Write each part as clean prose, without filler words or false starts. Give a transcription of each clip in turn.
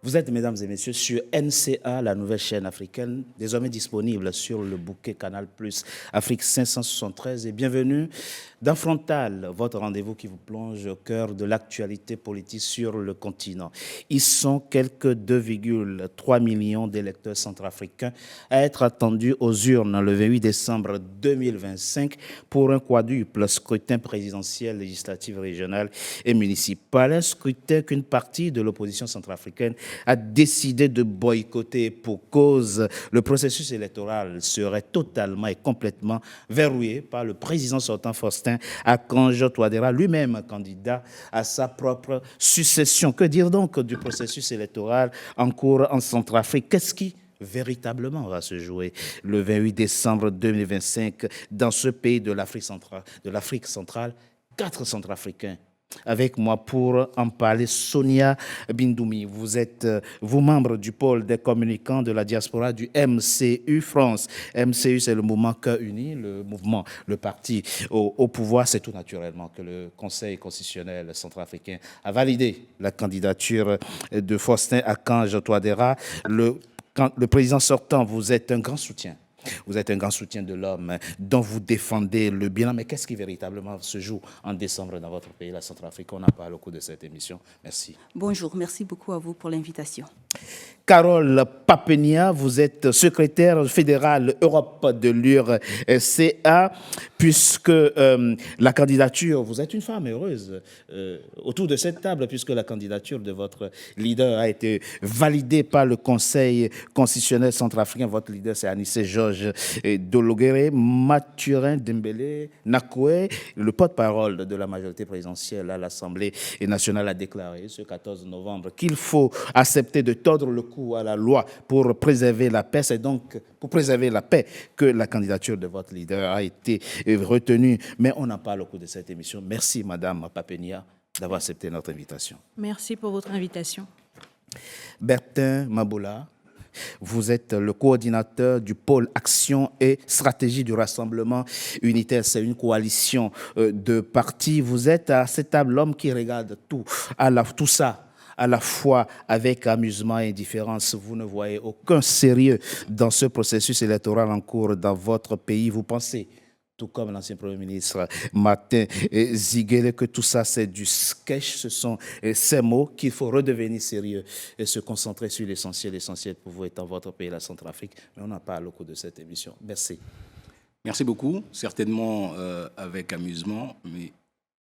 Vous êtes, mesdames et messieurs, sur NCA, la nouvelle chaîne africaine, désormais disponible sur le bouquet Canal+, Afrique 573. Et bienvenue dans Frontal, votre rendez-vous qui vous plonge au cœur de l'actualité politique sur le continent. Ils sont quelques 2,3 millions d'électeurs centrafricains à être attendus aux urnes le 28 décembre 2025 pour un quadruple scrutin présidentiel, législatif, régional et municipal. Un scrutin qu'une partie de l'opposition centrafricaine a décidé de boycotter pour cause le processus électoral serait totalement et complètement verrouillé par le président sortant Faustin Archange Touadéra, lui-même candidat à sa propre succession. Que dire donc du processus électoral en cours en Centrafrique? Qu'est-ce qui véritablement va se jouer le 28 décembre 2025 dans ce pays de l'Afrique centrale? 4 Centrafricains avec moi pour en parler. Sonia Bindoumi, vous êtes, vous, membre du pôle des communicants de la diaspora du MCU France. MCU, c'est le mouvement Cœur Uni, le parti au pouvoir. C'est tout naturellement que le Conseil constitutionnel centrafricain a validé la candidature de Faustin Archange Touadéra. Le président sortant, vous êtes un grand soutien. Vous êtes un grand soutien de l'homme dont vous défendez le bilan. Mais qu'est-ce qui véritablement se joue en décembre dans votre pays, la Centrafrique? On en parle au cours de cette émission. Merci. Bonjour, merci beaucoup à vous pour l'invitation. Carole Papenia, vous êtes secrétaire fédérale Europe de l'URCA, puisque la candidature, vous êtes une femme heureuse autour de cette table, puisque la candidature de votre leader a été validée par le Conseil constitutionnel centrafricain. Votre leader, c'est Anissé Georges Dologuéré. Mathurin Dembélé Nakoué, le porte-parole de la majorité présidentielle à l'Assemblée nationale, a déclaré ce 14 novembre qu'il faut accepter de tordre le cou à la loi pour préserver la paix. C'est donc pour préserver la paix que la candidature de votre leader a été retenue. Mais on en parle au cours de cette émission. Merci, Madame Papenia, d'avoir accepté notre invitation. Merci pour votre invitation. Bertin Maboula, vous êtes le coordinateur du pôle action et stratégie du Rassemblement unitaire. C'est une coalition de partis. Vous êtes à cette table l'homme qui regarde tout ça à la fois avec amusement et indifférence. Vous ne voyez aucun sérieux dans ce processus électoral en cours dans votre pays. Vous pensez, tout comme l'ancien Premier ministre Martin Ziguele, que tout ça c'est du sketch. Ce sont ces mots qu'il faut redevenir sérieux et se concentrer sur l'essentiel. L'essentiel pour vous étant votre pays, la Centrafrique. Mais on en parle au cours de cette émission. Merci. Merci beaucoup. Certainement avec amusement, mais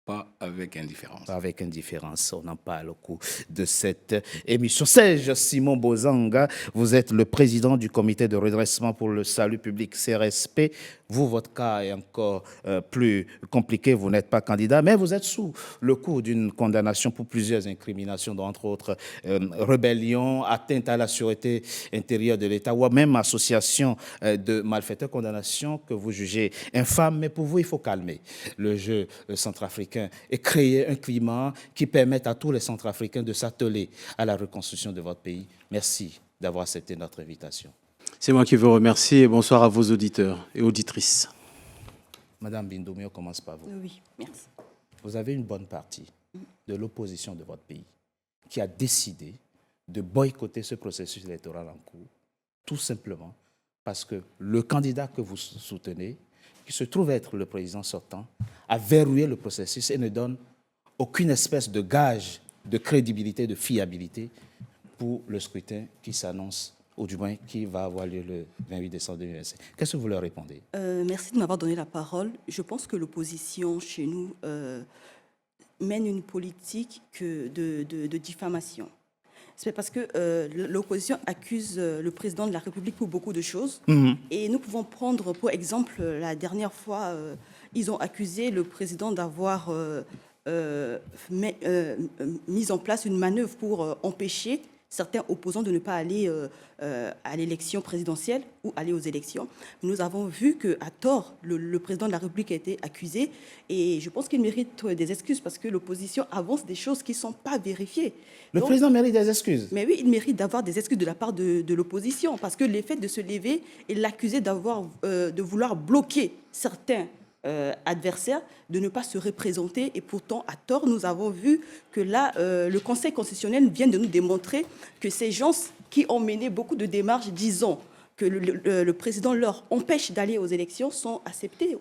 pas avec indifférence. Pas avec indifférence, on en parle au cours de cette émission. Serge Simon Bozanga, vous êtes le président du comité de redressement pour le salut public, CRSP. Vous, votre cas est encore plus compliqué, vous n'êtes pas candidat, mais vous êtes sous le coup d'une condamnation pour plusieurs incriminations, dont entre autres rébellion, atteinte à la sûreté intérieure de l'État, ou même association de malfaiteurs, condamnation que vous jugez infâme. Mais pour vous, il faut calmer le jeu centrafricain et créer un climat qui permette à tous les Centrafricains de s'atteler à la reconstruction de votre pays. Merci d'avoir accepté notre invitation. C'est moi qui vous remercie et bonsoir à vos auditeurs et auditrices. Madame Bindoumi, on commence par vous. Oui, merci. Vous avez une bonne partie de l'opposition de votre pays qui a décidé de boycotter ce processus électoral en cours, tout simplement parce que le candidat que vous soutenez, qui se trouve être le président sortant, a verrouillé le processus et ne donne aucune espèce de gage de crédibilité, de fiabilité pour le scrutin qui s'annonce, ou du moins qui va avoir lieu le 28 décembre 2025. Qu'est-ce que vous leur répondez? Merci de m'avoir donné la parole. Je pense que l'opposition chez nous mène une politique de diffamation. C'est parce que l'opposition accuse le président de la République pour beaucoup de choses. Et nous pouvons prendre, pour exemple, la dernière fois, ils ont accusé le président d'avoir mis en place une manœuvre pour empêcher certains opposants de ne pas aller à l'élection présidentielle ou aller aux élections. Nous avons vu qu'à tort, le président de la République a été accusé et je pense qu'il mérite des excuses parce que l'opposition avance des choses qui ne sont pas vérifiées. Le président mérite des excuses? Mais oui, il mérite d'avoir des excuses de la part de l'opposition parce que le fait de se lever et l'accuser de vouloir bloquer certains adversaire de ne pas se représenter. Et pourtant, à tort, nous avons vu que là, le Conseil constitutionnel vient de nous démontrer que ces gens qui ont mené beaucoup de démarches disant que le président leur empêche d'aller aux élections sont acceptés.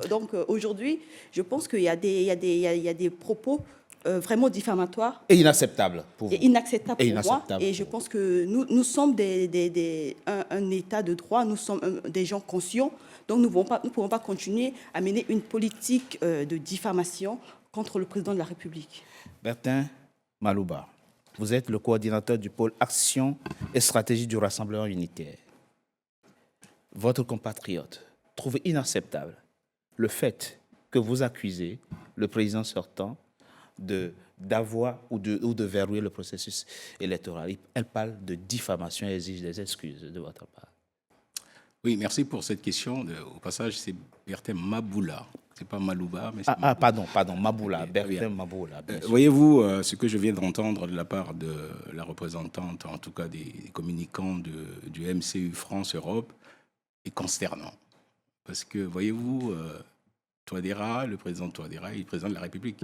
Donc aujourd'hui, je pense qu'il y a des propos vraiment diffamatoires. Et inacceptable pour vous. Et inacceptable pour moi. Inacceptable. Et je pense que nous sommes un État de droit, nous sommes des gens conscients. Donc nous ne pouvons pas continuer à mener une politique de diffamation contre le président de la République. Bertin Malouba, vous êtes le coordinateur du pôle Action et Stratégie du Rassemblement unitaire. Votre compatriote trouve inacceptable le fait que vous accusez le président sortant d'avoir ou de verrouiller le processus électoral. Elle parle de diffamation et exige des excuses de votre part. Oui, merci pour cette question. Au passage, c'est Bertin Maboula. C'est pas Malouba, mais c'est Pardon, Maboula, Okay, Bertin bien. Maboula. Voyez-vous, ce que je viens d'entendre de la part de la représentante, en tout cas des communicants du MCU France-Europe, est consternant. Parce que, voyez-vous, Touadéra, le président Touadéra, il est président de la République.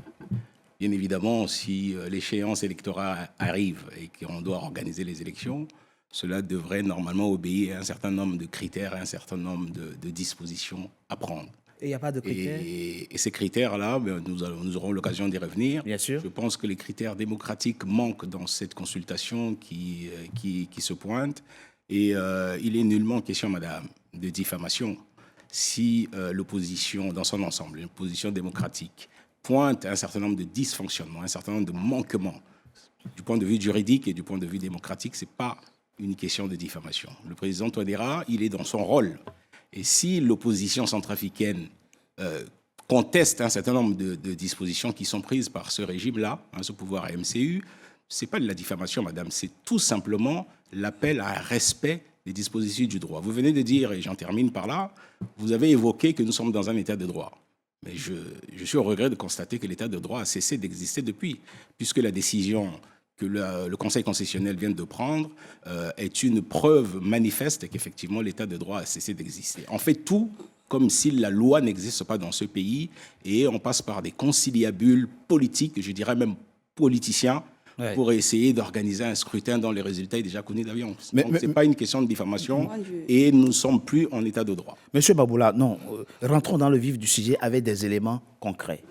Bien évidemment, si l'échéance électorale arrive et qu'on doit organiser les élections, cela devrait normalement obéir à un certain nombre de critères, à un certain nombre de dispositions à prendre. Et il n'y a pas de critères? Et ces critères-là, nous aurons l'occasion d'y revenir. Bien sûr. Je pense que les critères démocratiques manquent dans cette consultation qui se pointe. Et il est nullement question, madame, de diffamation. Si l'opposition, dans son ensemble, l'opposition démocratique, pointe un certain nombre de dysfonctionnements, un certain nombre de manquements, du point de vue juridique et du point de vue démocratique, ce n'est pas une question de diffamation. Le président Touadéra, il est dans son rôle. Et si l'opposition centrafricaine conteste un certain nombre de dispositions qui sont prises par ce régime-là, ce pouvoir MCU, ce n'est pas de la diffamation, madame, c'est tout simplement l'appel à un respect des dispositions du droit. Vous venez de dire, et j'en termine par là, vous avez évoqué que nous sommes dans un état de droit. Mais je suis au regret de constater que l'état de droit a cessé d'exister depuis, puisque la décision que le Conseil constitutionnel vient de prendre est une preuve manifeste qu'effectivement l'état de droit a cessé d'exister. On fait tout comme si la loi n'existe pas dans ce pays et on passe par des conciliabules politiques, je dirais même politiciens, pour essayer d'organiser un scrutin dont le résultat est déjà connu d'avance. Donc ce n'est pas une question de diffamation et nous ne sommes plus en état de droit. Monsieur Maboula, non, rentrons dans le vif du sujet avec des éléments concrets.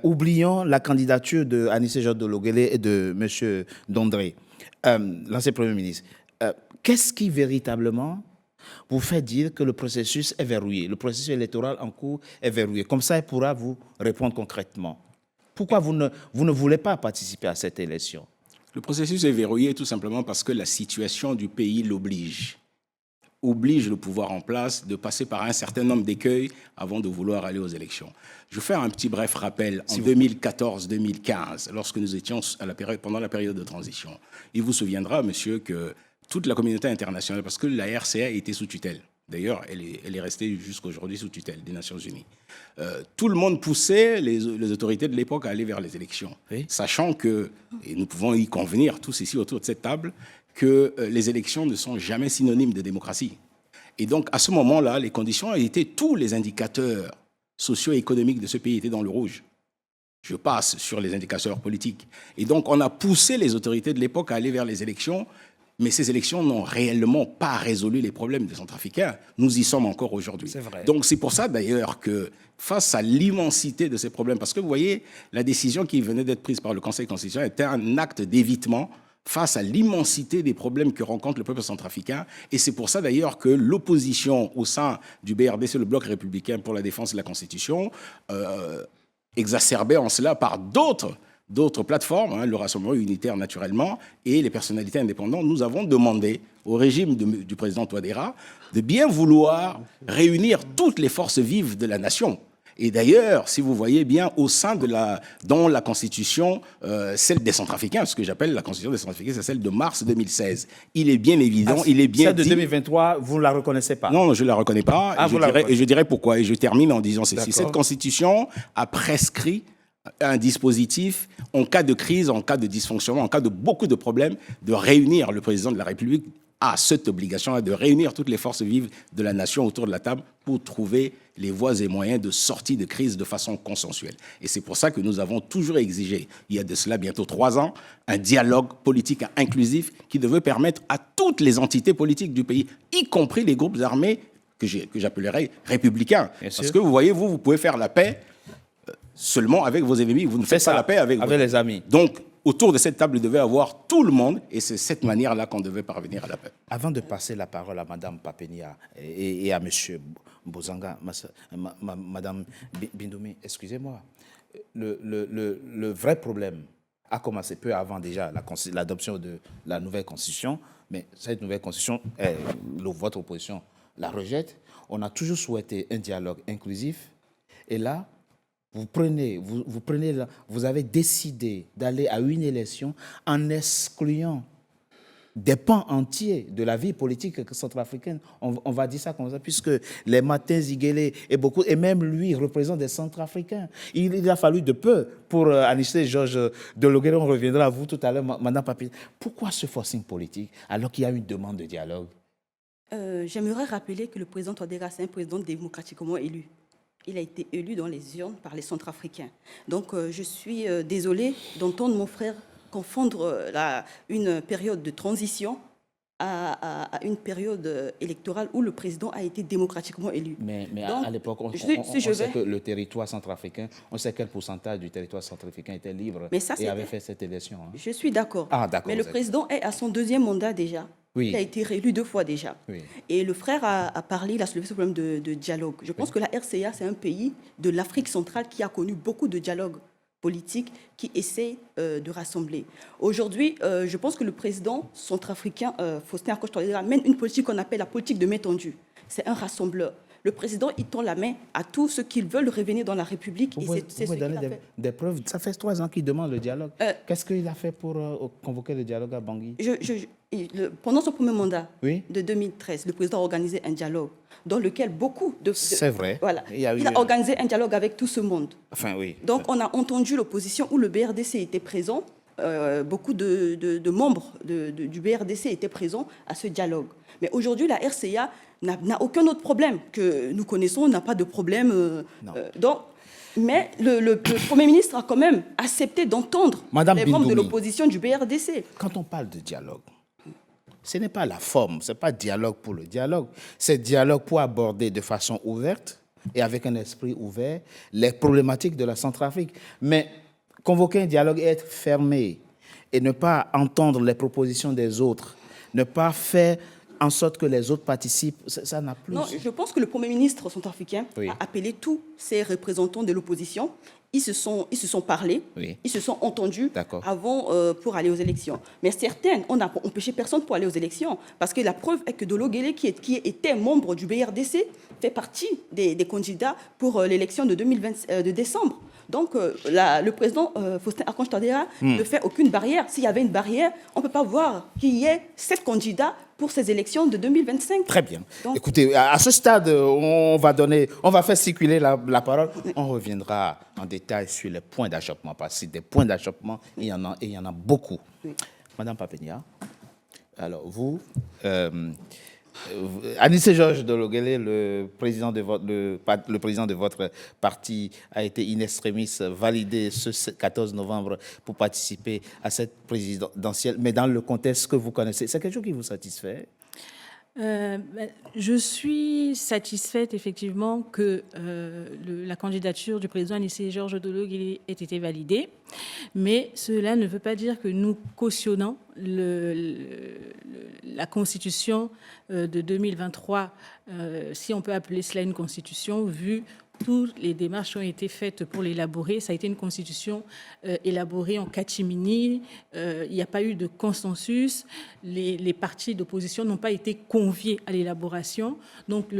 Oublions la candidature de Anissé Jadot-Logele et de M. Dondré, l'ancien Premier ministre. Qu'est-ce qui véritablement vous fait dire que le processus est verrouillé, le processus électoral en cours est verrouillé? Comme ça, il pourra vous répondre concrètement. Pourquoi vous ne voulez pas participer à cette élection? Le processus est verrouillé tout simplement parce que la situation du pays l'oblige. Oblige le pouvoir en place de passer par un certain nombre d'écueils avant de vouloir aller aux élections. Je vais faire un petit bref rappel. En 2014-2015, lorsque nous étions pendant la période de transition, il vous souviendra, monsieur, que toute la communauté internationale, parce que la RCA était sous tutelle, d'ailleurs, elle est restée jusqu'à aujourd'hui sous tutelle des Nations Unies. Tout le monde poussait les autorités de l'époque à aller vers les élections, oui, sachant que, et nous pouvons y convenir tous ici autour de cette table, que les élections ne sont jamais synonymes de démocratie. Et donc, à ce moment-là, les conditions étaient, tous les indicateurs socio-économiques de ce pays étaient dans le rouge. Je passe sur les indicateurs politiques. Et donc, on a poussé les autorités de l'époque à aller vers les élections, mais ces élections n'ont réellement pas résolu les problèmes des Centrafricains. Nous y sommes encore aujourd'hui. Donc, c'est pour ça, d'ailleurs, que face à l'immensité de ces problèmes, parce que vous voyez, la décision qui venait d'être prise par le Conseil constitutionnel était un acte d'évitement face à l'immensité des problèmes que rencontre le peuple centrafricain. Et c'est pour ça d'ailleurs que l'opposition au sein du BRDC, le Bloc républicain pour la défense de la Constitution, exacerbée en cela par d'autres plateformes, le Rassemblement unitaire naturellement, et les personnalités indépendantes, nous avons demandé au régime du président Touadéra de bien vouloir réunir toutes les forces vives de la nation. Et d'ailleurs, si vous voyez bien, au sein dans la Constitution, celle des Centrafricains, ce que j'appelle la Constitution des Centrafricains, c'est celle de mars 2016. Il est bien évident, il est bien celle de 2023, vous ne la reconnaissez pas? Non, je ne la reconnais pas. Et je dirais pourquoi. Et je termine en disant ceci. Cette Constitution a prescrit un dispositif en cas de crise, en cas de dysfonctionnement, en cas de beaucoup de problèmes, de réunir le président de la République a cette obligation de réunir toutes les forces vives de la nation autour de la table pour trouver les voies et moyens de sortie de crise de façon consensuelle. Et c'est pour ça que nous avons toujours exigé, il y a de cela bientôt 3 ans, un dialogue politique inclusif qui devait permettre à toutes les entités politiques du pays, y compris les groupes armés que j'appellerais républicains. Parce que vous voyez, vous pouvez faire la paix seulement avec vos ennemis, vous ne faites pas la paix avec les amis. Donc, autour de cette table, il devait avoir tout le monde, et c'est cette manière-là qu'on devait parvenir à la paix. Avant de passer la parole à Mme Papenia et à M. Bozanga, Mme Bindoumi, excusez-moi, le vrai problème a commencé peu avant déjà l'adoption de la nouvelle constitution, mais cette nouvelle constitution, votre opposition la rejette. On a toujours souhaité un dialogue inclusif, et là, vous avez décidé d'aller à une élection en excluant des pans entiers de la vie politique centrafricaine. On va dire ça comme ça, puisque les Martin Ziguélé et même lui représentent des Centrafricains. Il a fallu de peu pour Anicet Georges Dologuélé. On reviendra à vous tout à l'heure, Mme Papi. Pourquoi ce forcing politique alors qu'il y a une demande de dialogue? J'aimerais rappeler que le président Touadéra, c'est un président démocratiquement élu. Il a été élu dans les urnes par les Centrafricains. Donc, je suis désolée d'entendre mon frère confondre une période de transition à une période électorale où le président a été démocratiquement élu. Mais donc, à l'époque, on sait que le territoire centrafricain, on sait quel pourcentage du territoire centrafricain était libre et avait fait cette élection. Hein. Je suis d'accord. Ah, d'accord. Mais le président est à son 2e mandat déjà. Oui. Il a été réélu 2 fois déjà. Oui. Et le frère a parlé, il a soulevé ce problème de dialogue. Je pense que la RCA, c'est un pays de l'Afrique centrale qui a connu beaucoup de dialogues politiques qui essaient de rassembler. Aujourd'hui, je pense que le président centrafricain, Faustin Archange Touadéra, mène une politique qu'on appelle la politique de main tendue. C'est un rassembleur. Le président, il tend la main à tous ceux qui veulent revenir dans la République. Vous pouvez donner des preuves. Ça fait 3 ans qu'il demande le dialogue. Qu'est-ce qu'il a fait pour convoquer le dialogue à Bangui? Pendant son premier mandat de 2013, le président a organisé un dialogue dans lequel beaucoup de... C'est vrai. Voilà. Il a organisé un dialogue avec tout ce monde. Enfin, oui. Donc, on a entendu l'opposition où le BRDC était présent. Beaucoup de membres du BRDC étaient présents à ce dialogue. Mais aujourd'hui, la RCA n'a aucun autre problème que nous connaissons, n'a pas de problème. Mais le Premier ministre a quand même accepté d'entendre les membres de l'opposition du BRDC. Quand on parle de dialogue, ce n'est pas la forme, ce n'est pas dialogue pour le dialogue. C'est dialogue pour aborder de façon ouverte et avec un esprit ouvert les problématiques de la Centrafrique. Mais convoquer un dialogue et être fermé et ne pas entendre les propositions des autres, ne pas faire en sorte que les autres participent, ça n'a plus... Non, je pense que le Premier ministre centrafricain a appelé tous ses représentants de l'opposition. Ils se sont parlé, ils se sont entendus avant pour aller aux élections. Mais certaines, on n'a empêché personne pour aller aux élections. Parce que la preuve est que Dologuélé, qui était membre du BRDC, fait partie des candidats pour l'élection de décembre. Donc, le président Faustin Archange Touadéra ne fait aucune barrière. S'il y avait une barrière, on ne peut pas voir qu'il y ait 7 candidats pour ces élections de 2025. Très bien. Donc, écoutez, à ce stade, on va faire circuler la parole. On reviendra en détail sur les points d'achoppement, parce que des points d'achoppement, il y en a beaucoup. Oui. Madame Papenia, alors vous... Anicet Georges Dologuélé, le président de votre parti, a été in extremis validé ce 14 novembre pour participer à cette présidentielle. Mais dans le contexte que vous connaissez, c'est quelque chose qui vous satisfait? Je suis satisfaite effectivement que la candidature du président Anicet Georges Dologuélé ait été validée, mais cela ne veut pas dire que nous cautionnons la constitution de 2023, si on peut appeler cela une constitution, vu toutes les démarches qui ont été faites pour l'élaborer. Ça a été une constitution élaborée en catimini. Il n'y a pas eu de consensus. Les partis d'opposition n'ont pas été conviés à l'élaboration. Donc,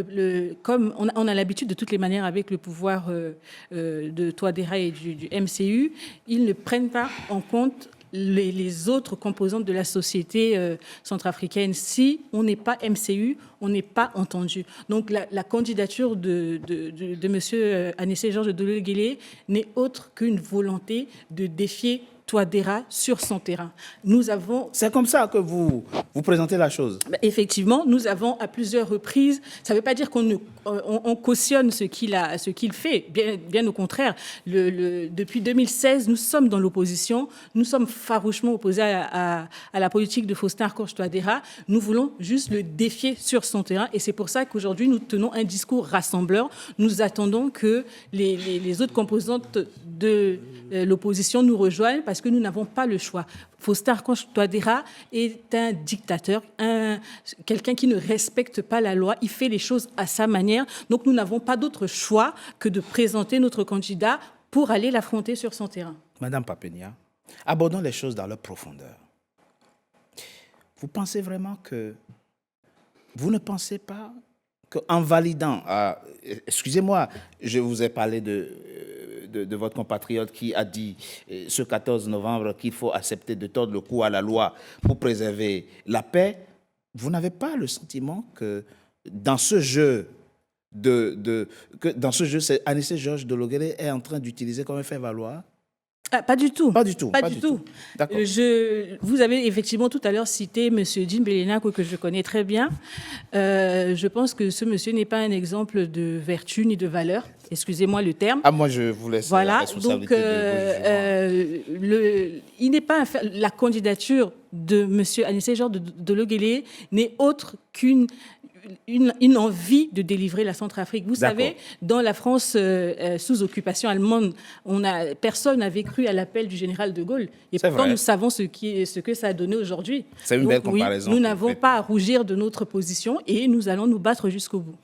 comme on a l'habitude de toutes les manières avec le pouvoir de Touadéra et du MCU, ils ne prennent pas en compte les autres composantes de la société centrafricaine. Si on n'est pas MCU, on n'est pas entendu. Donc la candidature de M. Anissé Georges Dolo-Guélé n'est autre qu'une volonté de défier Touadéra sur son terrain. Nous avons... C'est comme ça que vous présentez la chose. Effectivement, nous avons à plusieurs reprises, ça ne veut pas dire on cautionne ce qu'il fait, bien au contraire. Depuis 2016, nous sommes dans l'opposition, nous sommes farouchement opposés à la politique de Faustin Archange Touadéra. Nous voulons juste le défier sur son terrain et c'est pour ça qu'aujourd'hui, nous tenons un discours rassembleur. Nous attendons que les autres composantes de l'opposition nous rejoignent parce que nous n'avons pas le choix. Faustin Archange Touadéra est un dictateur, quelqu'un qui ne respecte pas la loi, il fait les choses à sa manière. Donc nous n'avons pas d'autre choix que de présenter notre candidat pour aller l'affronter sur son terrain. Madame Papenia, abordons les choses dans leur profondeur. Vous pensez vraiment que... Vous ne pensez pas qu'en validant... excusez-moi, je vous ai parlé de votre compatriote qui a dit ce 14 novembre qu'il faut accepter de tordre le cou à la loi pour préserver la paix. Vous n'avez pas le sentiment que dans ce jeu, c'est Anissé Georges Dolo-Guélé est en train d'utiliser comme un fait-valoir? Pas du tout. Pas du tout. Pas du tout. D'accord. Vous avez effectivement tout à l'heure cité M. Jim Belenako, que je connais très bien. Je pense que ce monsieur n'est pas un exemple de vertu ni de valeur. Excusez-moi le terme. Moi, je vous laisse la voilà. responsabilité Il n'est pas la candidature de M. Anissé Georges Dolo-Guélé n'est autre qu'une envie de délivrer la Centrafrique. Vous savez, dans la France sous occupation allemande, personne n'avait cru à l'appel du général de Gaulle. Et pourtant, nous savons ce que ça a donné aujourd'hui. C'est une belle comparaison. Nous n'avons pas à rougir de notre position et nous allons nous battre jusqu'au bout.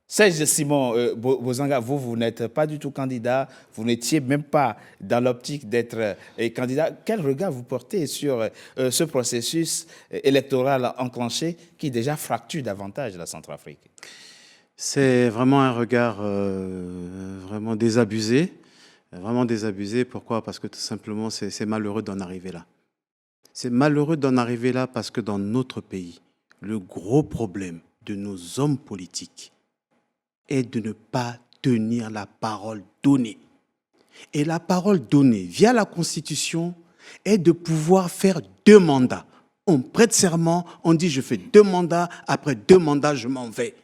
Serge Simon Bozanga, vous n'êtes pas du tout candidat, vous n'étiez même pas dans l'optique d'être candidat. Quel regard vous portez sur ce processus électoral enclenché qui déjà fracture davantage la Centrafrique? C'est vraiment un regard vraiment désabusé. Vraiment désabusé. Pourquoi? Parce que tout simplement, c'est malheureux d'en arriver là. C'est malheureux d'en arriver là parce que dans notre pays, le gros problème de nos hommes politiques est de ne pas tenir la parole donnée. Et la parole donnée via la Constitution est de pouvoir faire 2 mandats. On prête serment, on dit je fais 2 mandats, après 2 mandats je m'en vais.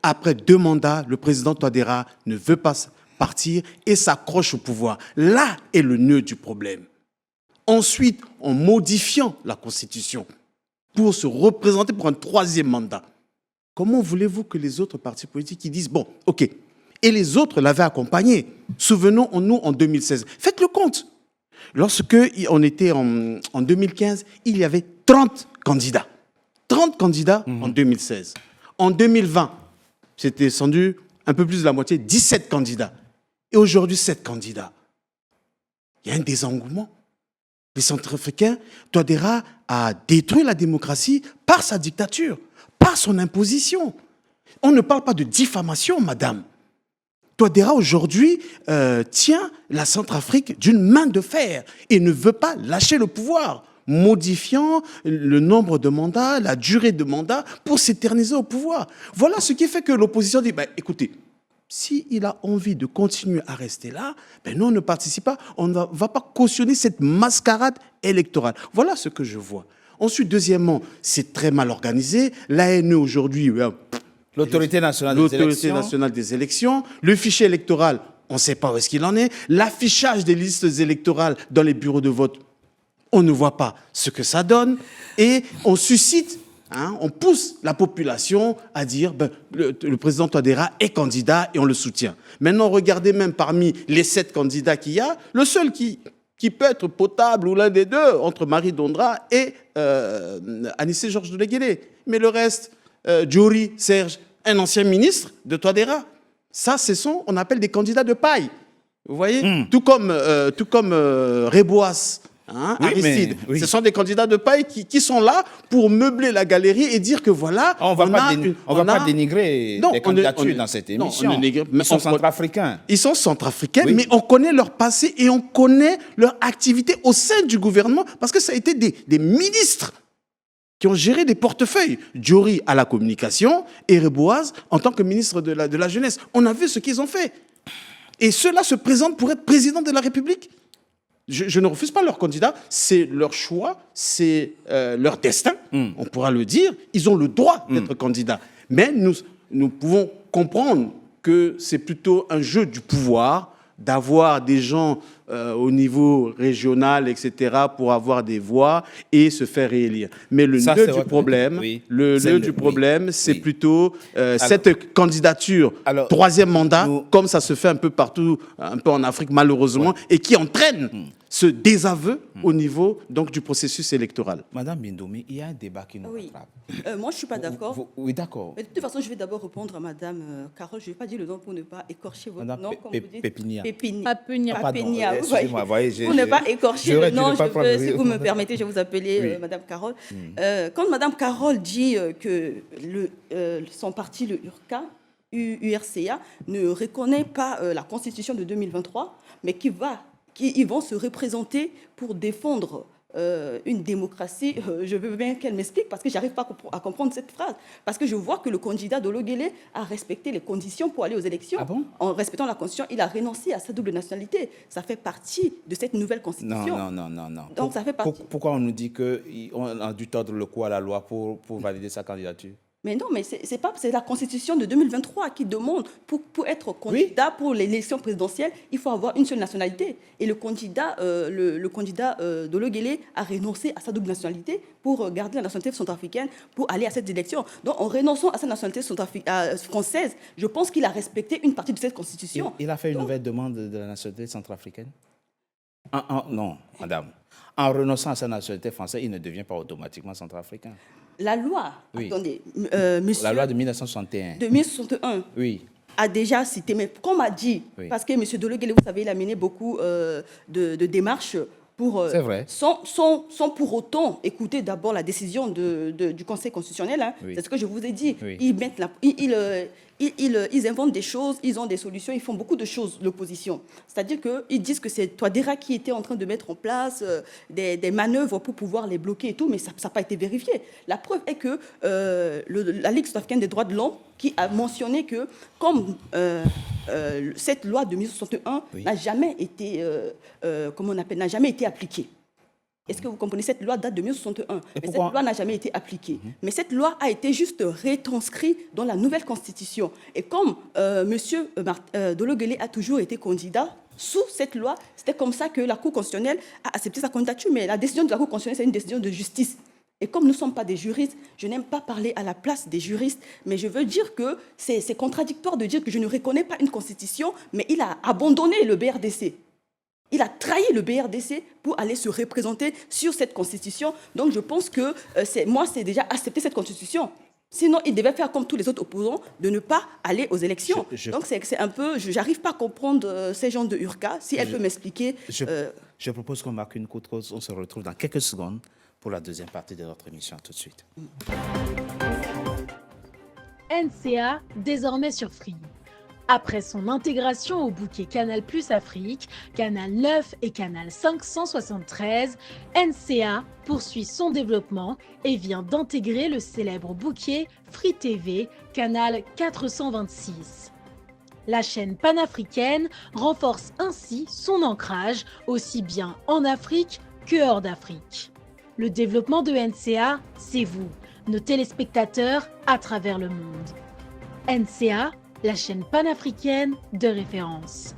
Après 2 mandats, le président Touadéra ne veut pas partir et s'accroche au pouvoir. Là est le nœud du problème. Ensuite, en modifiant la Constitution pour se représenter pour un 3e mandat, comment voulez-vous que les autres partis politiques qui disent, bon, ok, et les autres l'avaient accompagné. Souvenons-nous en 2016. Faites le compte. Lorsque on était en 2015, il y avait 30 candidats. 30 candidats en 2016. En 2020, c'était descendu un peu plus de la moitié, 17 candidats. Et aujourd'hui, 7 candidats. Il y a un désengouement. Les Centrafricains, Touadéra a détruit la démocratie par sa dictature, par son imposition. On ne parle pas de diffamation, madame. Touadéra, aujourd'hui, tient la Centrafrique d'une main de fer et ne veut pas lâcher le pouvoir, modifiant le nombre de mandats, la durée de mandat pour s'éterniser au pouvoir. Voilà ce qui fait que l'opposition dit, écoutez, s'il a envie de continuer à rester là, nous, on ne participe pas, on ne va pas cautionner cette mascarade électorale. Voilà ce que je vois. Ensuite, deuxièmement, c'est très mal organisé. L'ANE aujourd'hui... L'autorité nationale des élections. Le fichier électoral, on ne sait pas où est-ce qu'il en est. L'affichage des listes électorales dans les bureaux de vote, on ne voit pas ce que ça donne. Et on suscite, on pousse la population à dire le président Touadéra est candidat et on le soutient. Maintenant, regardez même parmi les 7 candidats qu'il y a, le seul qui peut être potable ou l'un des deux entre Marie Dondra et Anissé Georges Dolo-Guélé. Mais le reste, Djori Serge, un ancien ministre de Touadéra. Ça, on appelle des candidats de paille. Vous voyez, tout comme Reboas, hein, Oui, Aristide. mais- oui. Ce sont des candidats de paille qui sont là pour meubler la galerie et dire que voilà, On ne va a- pas dénigrer Non, les candidatures dans cette non, on émission. ne dénigre- mais Ils sont on- centrafricains. Ils sont centrafricains, Oui. mais on connaît leur passé et on connaît leur activité au sein du gouvernement parce que ça a été des ministres qui ont géré des portefeuilles. Diori à la communication et Reboise en tant que ministre de la Jeunesse. On a vu ce qu'ils ont fait. Et ceux-là se présentent pour être président de la République. Je ne refuse pas leur candidat, c'est leur choix, c'est leur destin, on pourra le dire. Ils ont le droit d'être candidats. Mais nous pouvons comprendre que c'est plutôt un jeu du pouvoir d'avoir des gens au niveau régional, etc., pour avoir des voix et se faire réélire. Mais le Ça, nœud c'est du votre- problème, oui. le C'est nœud le- du oui. problème, c'est Oui. plutôt cette candidature, Alors, troisième mandat, nous- comme ça se fait un peu partout, un peu en Afrique malheureusement, et qui entraîne ce désaveu au niveau donc, du processus électoral. Madame Bindoumi, il y a un débat qui nous Oui. rattrape. Moi, je ne suis pas d'accord. Oui, d'accord. Mais de toute façon, je vais d'abord répondre à Madame Carole. Je ne vais pas dire le nom pour ne pas écorcher votre Madame nom, comme vous dites. Pépinia. Papenia. Ah, pardon, Papenia, vous excusez-moi, voyez. voyez, j'ai- Pour ne j'ai- pas écorcher j'aurais le dû nom, ne pas prendre si le- vous me permettez, je vais vous appeler Oui. Madame Carole. Quand Madame Carole dit que son parti, le URCA, ne reconnaît pas la Constitution de 2023, mais qu'ils vont se représenter pour défendre une démocratie, je veux bien qu'elle m'explique parce que je n'arrive pas à comprendre cette phrase. Parce que je vois que le candidat Dolo-Guélé a respecté les conditions pour aller aux élections. Ah bon? En respectant la Constitution, il a renoncé à sa double nationalité. Ça fait partie de cette nouvelle Constitution. Non. Donc, ça fait partie. Pourquoi on nous dit qu'on a dû tordre le cou à la loi pour valider sa candidature? Mais non, mais c'est la Constitution de 2023 qui demande, pour être candidat pour l'élection présidentielle, il faut avoir une seule nationalité. Et le candidat Dolo-Guélé a renoncé à sa double nationalité pour garder la nationalité centrafricaine pour aller à cette élection. Donc, en renonçant à sa nationalité française, je pense qu'il a respecté une partie de cette Constitution. Il a fait une nouvelle demande de la nationalité centrafricaine? Non, madame. En renonçant à sa nationalité française, il ne devient pas automatiquement centrafricain. La loi, Oui. attendez, monsieur, La loi de 1961. de 1961 Oui. a déjà cité, mais comme a dit, Oui. parce que M. Dolo-Guélé, vous savez, il a mené beaucoup de démarches pour, C'est vrai. sans pour autant écouter d'abord la décision du Conseil constitutionnel. Hein. Oui. C'est ce que je vous ai dit. Oui. Ils inventent des choses, ils ont des solutions, ils font beaucoup de choses, l'opposition. C'est-à-dire qu'ils disent que c'est Touadéra qui était en train de mettre en place des manœuvres pour pouvoir les bloquer et tout, mais ça n'a pas été vérifié. La preuve est que la Ligue sud-africaine des droits de l'homme, qui a mentionné que comme cette loi de 1961 Oui. n'a jamais été, n'a jamais été appliquée. Est-ce que vous comprenez? Cette loi date de 1961, mais cette pourquoi? loi n'a jamais été appliquée. Mais cette loi a été juste retranscrite dans la nouvelle Constitution. Et comme M. Dolo-Guélé a toujours été candidat, sous cette loi, c'était comme ça que la Cour constitutionnelle a accepté sa candidature. Mais la décision de la Cour constitutionnelle, c'est une décision de justice. Et comme nous ne sommes pas des juristes, je n'aime pas parler à la place des juristes, mais je veux dire que c'est contradictoire de dire que je ne reconnais pas une constitution, mais il a abandonné le BRDC. Il a trahi le BRDC pour aller se représenter sur cette constitution. Donc je pense que c'est déjà accepter cette constitution. Sinon, il devait faire comme tous les autres opposants, de ne pas aller aux élections. Donc c'est un peu, j'arrive pas à comprendre ces gens de URCA. Si elle peut m'expliquer. Je propose qu'on marque une courte pause. On se retrouve dans quelques secondes pour la deuxième partie de notre émission. Tout de suite. NCA, désormais sur Free. Après son intégration au bouquet Canal+ Afrique, Canal 9 et Canal 573, NCA poursuit son développement et vient d'intégrer le célèbre bouquet Free TV, Canal 426. La chaîne panafricaine renforce ainsi son ancrage aussi bien en Afrique que hors d'Afrique. Le développement de NCA, c'est vous, nos téléspectateurs à travers le monde. NCA, la chaîne panafricaine de référence.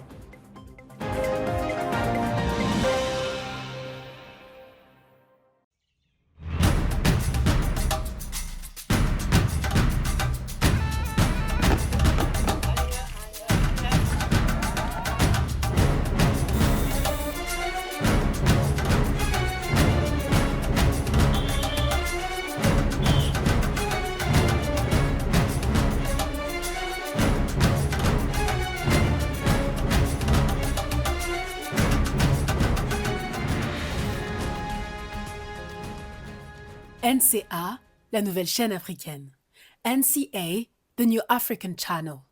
NCA, la nouvelle chaîne africaine. NCA, the New African Channel.